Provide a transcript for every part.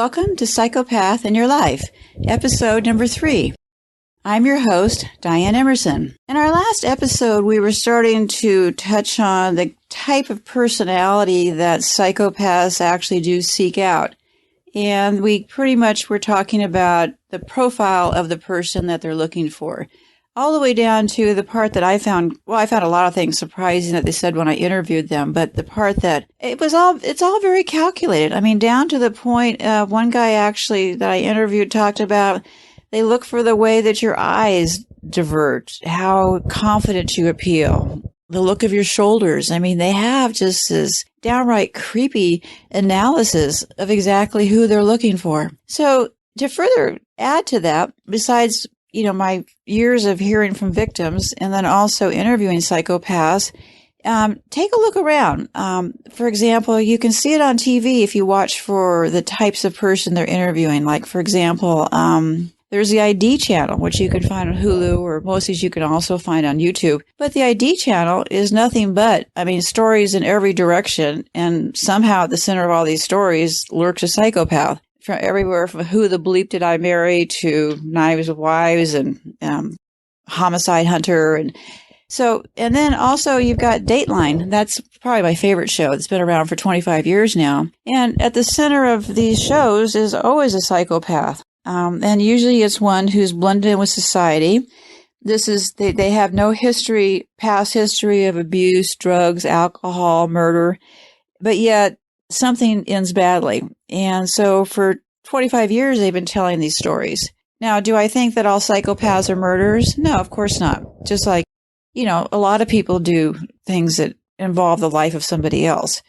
Welcome to Psychopath in Your Life, episode number 3. I'm your host, Dianne Emerson. In our last episode, we were starting to touch on the type of personality that psychopaths actually do seek out. And we pretty much were talking about the profile of the person that they're looking for. All the way down to the part that I found a lot of things surprising that they said when I interviewed them, but the part that it's all very calculated. I mean, down to the point, one guy actually that I interviewed talked about, they look for the way that your eyes diverge, how confident you appeal, the look of your shoulders. I mean, they have just this downright creepy analysis of exactly who they're looking for. So to further add to that, besides my years of hearing from victims and then also interviewing psychopaths, take a look around. For example, you can see it on TV if you watch for the types of person they're interviewing. Like, for example, there's the ID channel, which you can find on Hulu, or most of these you can also find on YouTube. But the ID channel is nothing but, stories in every direction. And somehow at the center of all these stories lurks a psychopath. From everywhere from Who the Bleep Did I Marry to Knives of Wives and Homicide Hunter. And then also you've got Dateline. That's probably my favorite show. It's been around for 25 years now. And at the center of these shows is always a psychopath. And usually it's one who's blended in with society. They have no past history of abuse, drugs, alcohol, murder, but yet something ends badly. And so for 25 years, they've been telling these stories. Now, do I think that all psychopaths are murderers? No, of course not. Just like, a lot of people do things that involve the life of somebody else.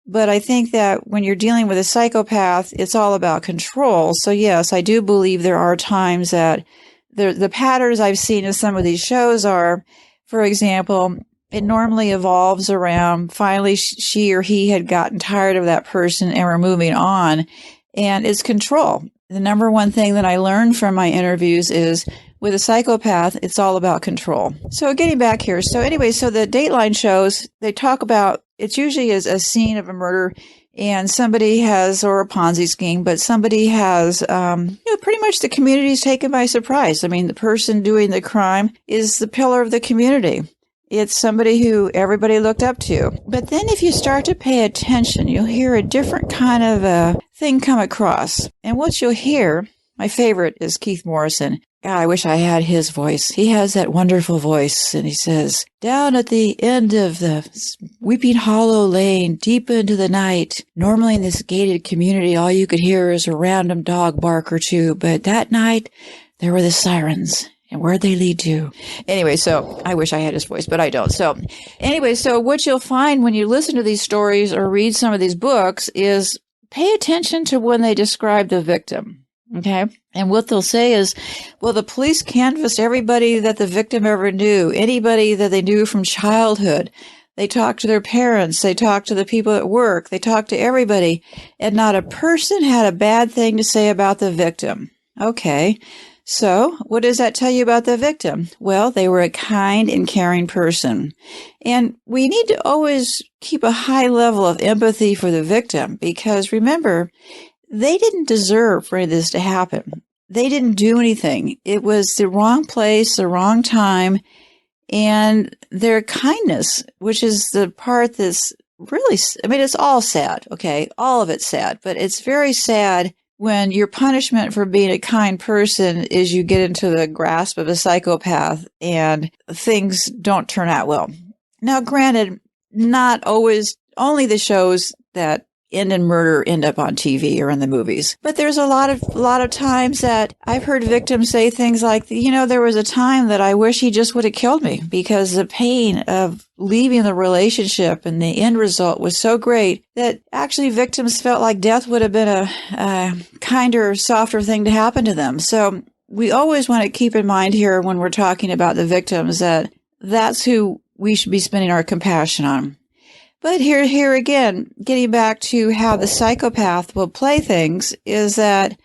But I think that when you're dealing with a psychopath, it's all about control. So yes, I do believe there are times that the patterns I've seen in some of these shows are, for example, it normally evolves around finally she or he had gotten tired of that person and we're moving on. And it's control. The number one thing that I learned from my interviews is with a psychopath, it's all about control. So getting back here. So the Dateline shows, they talk about, it's usually is a scene of a murder and somebody has, or a Ponzi scheme, but somebody has, pretty much the community is taken by surprise. The person doing the crime is the pillar of the community. It's somebody who everybody looked up to. But then if you start to pay attention, you'll hear a different kind of a thing come across. And what you'll hear, my favorite is Keith Morrison. God, I wish I had his voice. He has that wonderful voice. And he says, down at the end of the Weeping Hollow Lane, deep into the night, normally in this gated community, all you could hear is a random dog bark or two. But that night, there were the sirens. And where'd they lead to? Anyway, so I wish I had his voice, but I don't. So what you'll find when you listen to these stories or read some of these books is pay attention to when they describe the victim. Okay. And what they'll say is, well, the police canvassed everybody that the victim ever knew, anybody that they knew from childhood. They talked to their parents. They talked to the people at work. They talked to everybody. And not a person had a bad thing to say about the victim. Okay. So what does that tell you about the victim? Well, they were a kind and caring person. And we need to always keep a high level of empathy for the victim because remember, they didn't deserve for this to happen. They didn't do anything. It was the wrong place, the wrong time, and their kindness, which is the part that's really, it's all sad, okay? All of it's sad, but it's very sad when your punishment for being a kind person is you get into the grasp of a psychopath and things don't turn out well. Now, granted, not always, only the shows that end in murder end up on TV or in the movies. But there's a lot of times that I've heard victims say things like, there was a time that I wish he just would have killed me because the pain of leaving the relationship and the end result was so great that actually victims felt like death would have been a kinder, softer thing to happen to them. So we always want to keep in mind here when we're talking about the victims that that's who we should be spending our compassion on. But here again, getting back to how the psychopath will play things is that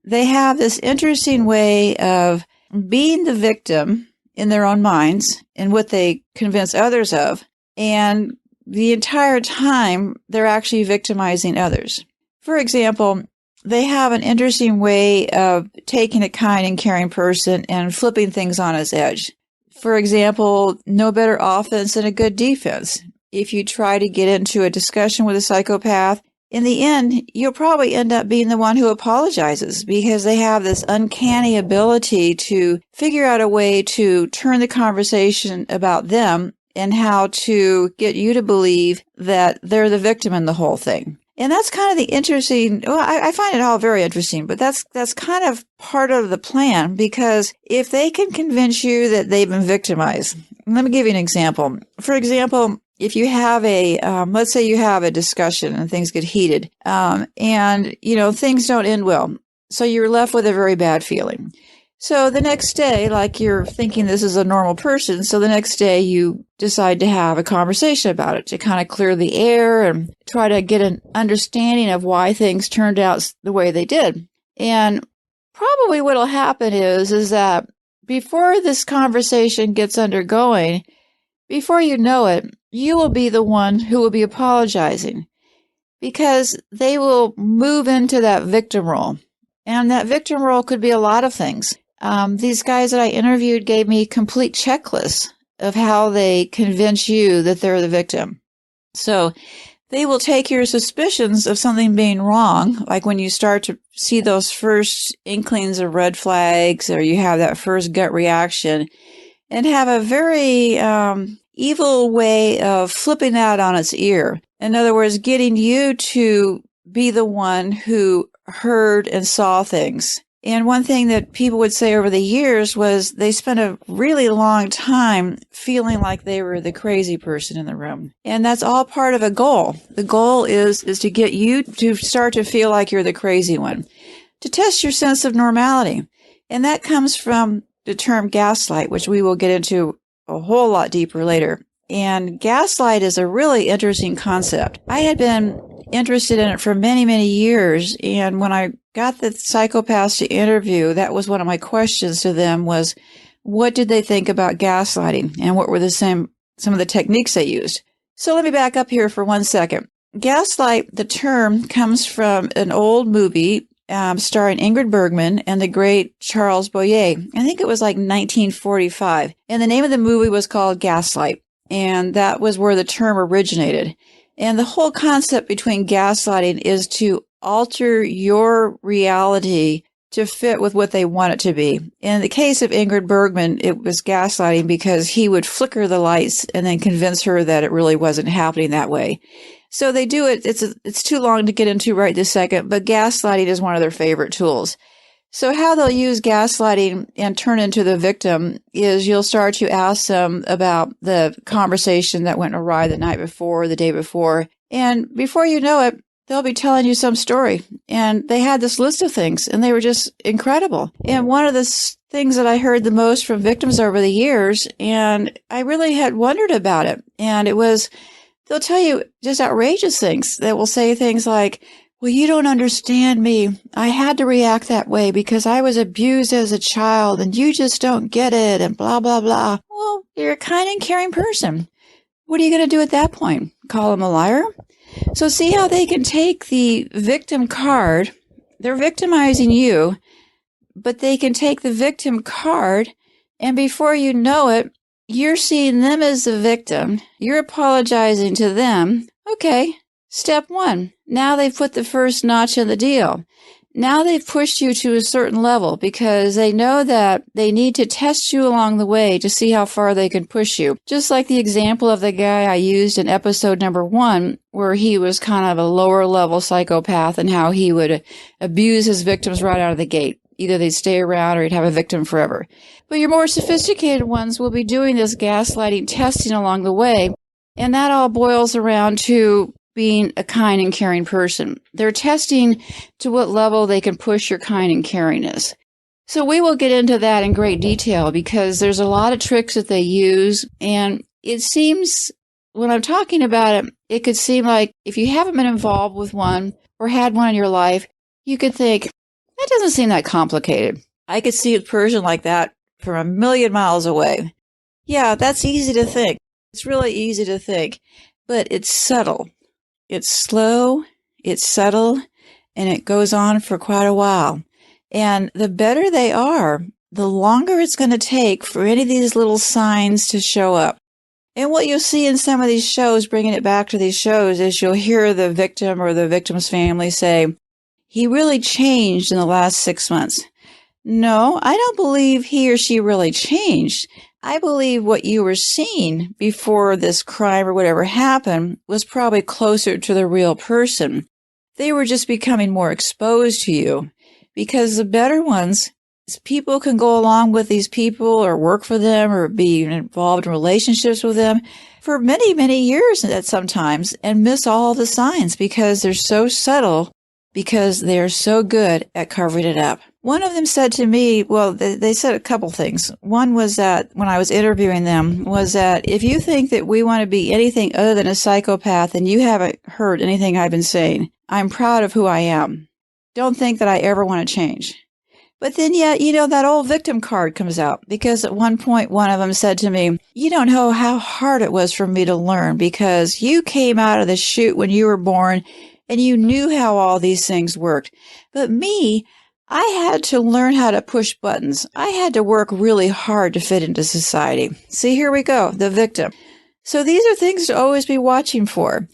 they have this interesting way of being the victim in their own minds and what they convince others of. And the entire time, they're actually victimizing others. For example, they have an interesting way of taking a kind and caring person and flipping things on its edge. For example, no better offense than a good defense. If you try to get into a discussion with a psychopath, in the end, you'll probably end up being the one who apologizes because they have this uncanny ability to figure out a way to turn the conversation about them and how to get you to believe that they're the victim in the whole thing. And that's kind of the interesting, well, I find it all very interesting, but that's kind of part of the plan, because if they can convince you that they've been victimized, let me give you an example. For example, if you have let's say you have a discussion and things get heated, and, things don't end well. So you're left with a very bad feeling. So the next day, like you're thinking this is a normal person, so the next day you decide to have a conversation about it to kind of clear the air and try to get an understanding of why things turned out the way they did. And probably what'll happen is that before this conversation gets undergoing, before you know it, you will be the one who will be apologizing, because they will move into that victim role. And that victim role could be a lot of things. These guys that I interviewed gave me complete checklists of how they convince you that they're the victim. So they will take your suspicions of something being wrong, like when you start to see those first inklings of red flags, or you have that first gut reaction, and have a very evil way of flipping that on its ear. In other words, getting you to be the one who heard and saw things. And one thing that people would say over the years was they spent a really long time feeling like they were the crazy person in the room. And that's all part of a goal. The goal is to get you to start to feel like you're the crazy one, to test your sense of normality. And that comes from the term gaslight, which we will get into a whole lot deeper later. And gaslight is a really interesting concept. I had been interested in it for many, many years. And when I got the psychopaths to interview, that was one of my questions to them was, what did they think about gaslighting? And what were some of the techniques they used? So let me back up here for 1 second. Gaslight, the term, comes from an old movie starring Ingrid Bergman and the great Charles Boyer. I think it was like 1945. And the name of the movie was called Gaslight. And that was where the term originated. And the whole concept between gaslighting is to alter your reality to fit with what they want it to be. In the case of Ingrid Bergman, it was gaslighting because he would flicker the lights and then convince her that it really wasn't happening that way. So they do it. It's too long to get into right this second, but gaslighting is one of their favorite tools. So how they'll use gaslighting and turn into the victim is you'll start to ask them about the conversation that went awry the night before, the day before. And before you know it, they'll be telling you some story. And they had this list of things, and they were just incredible. And one of the things that I heard the most from victims over the years, and I really had wondered about it, and it was, they'll tell you just outrageous things. They will say things like, well, you don't understand me. I had to react that way because I was abused as a child and you just don't get it and blah, blah, blah. Well, you're a kind and caring person. What are you going to do at that point? Call them a liar? So see how they can take the victim card. They're victimizing you, but they can take the victim card, and before you know it, you're seeing them as the victim. You're apologizing to them. Okay. Step one, now they've put the first notch in the deal. Now they've pushed you to a certain level because they know that they need to test you along the way to see how far they can push you. Just like the example of the guy I used in episode number 1, where he was kind of a lower level psychopath and how he would abuse his victims right out of the gate. Either they'd stay around or he'd have a victim forever. But your more sophisticated ones will be doing this gaslighting testing along the way. And that all boils around to being a kind and caring person. They're testing to what level they can push your kind and caringness. So we will get into that in great detail because there's a lot of tricks that they use. And it seems, when I'm talking about it, it could seem like if you haven't been involved with one or had one in your life, you could think, that doesn't seem that complicated. I could see a person like that from a million miles away. Yeah, that's easy to think. It's really easy to think, but it's subtle. It's slow, it's subtle, and it goes on for quite a while. And the better they are, the longer it's going to take for any of these little signs to show up. And what you'll see in some of these shows, bringing it back to these shows, is you'll hear the victim or the victim's family say, he really changed in the last 6 months. No, I don't believe he or she really changed. I believe what you were seeing before this crime or whatever happened was probably closer to the real person. They were just becoming more exposed to you. Because the better ones, people can go along with these people or work for them or be involved in relationships with them for many, many years at sometimes and miss all the signs because they're so subtle, because they're so good at covering it up. One of them said to me, well, they said a couple things. One was that when I was interviewing them was that if you think that we want to be anything other than a psychopath and you haven't heard anything I've been saying, I'm proud of who I am. Don't think that I ever want to change. But then yet, that old victim card comes out because at one point, one of them said to me, you don't know how hard it was for me to learn because you came out of the chute when you were born and you knew how all these things worked. But me, I had to learn how to push buttons. I had to work really hard to fit into society. See, here we go, the victim. So these are things to always be watching for.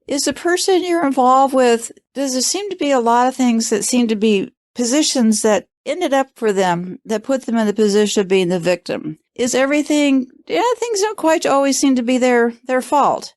Is the person you're involved with, does there seem to be a lot of things that seem to be positions that ended up for them, that put them in the position of being the victim? Is everything, things don't quite always seem to be their fault.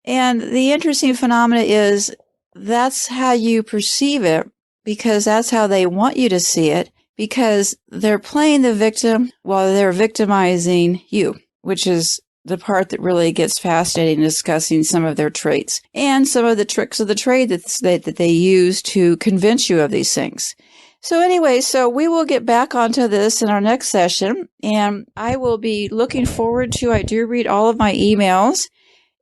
And the interesting phenomena is that's how you perceive it, because that's how they want you to see it, because they're playing the victim while they're victimizing you, which is the part that really gets fascinating in discussing some of their traits and some of the tricks of the trade that they use to convince you of these things. So anyway, we will get back onto this in our next session, and I will be looking forward to, I do read all of my emails.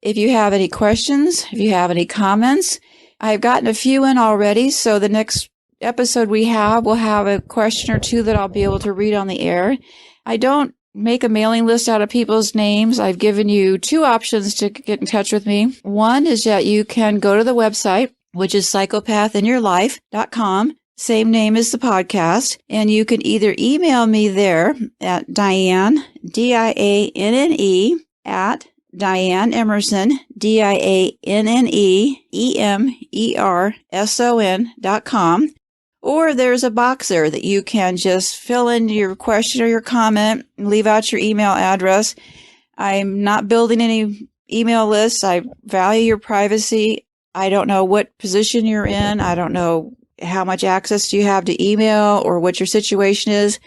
If you have any questions, if you have any comments, I've gotten a few in already, so the next episode we'll have a question or two that I'll be able to read on the air. I don't make a mailing list out of people's names. I've given you 2 options to get in touch with me. One is that you can go to the website, which is psychopathinyourlife.com, same name as the podcast, and you can either email me there at Dianne, Dianne, at Dianne Emerson, DianneEmerson.com. Or there's a box there that you can just fill in your question or your comment and leave out your email address. I'm not building any email lists. I value your privacy. I don't know what position you're in. I don't know how much access you have to email or what your situation is.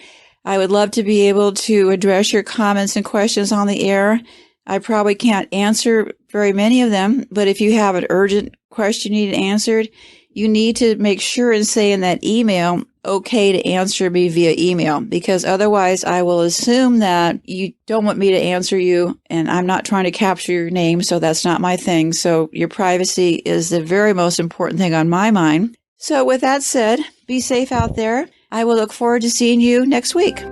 I would love to be able to address your comments and questions on the air. I probably can't answer very many of them, but if you have an urgent question you need answered, you need to make sure and say in that email, okay to answer me via email, because otherwise I will assume that you don't want me to answer you, and I'm not trying to capture your name, so that's not my thing. So your privacy is the very most important thing on my mind. So with that said, be safe out there. I will look forward to seeing you next week.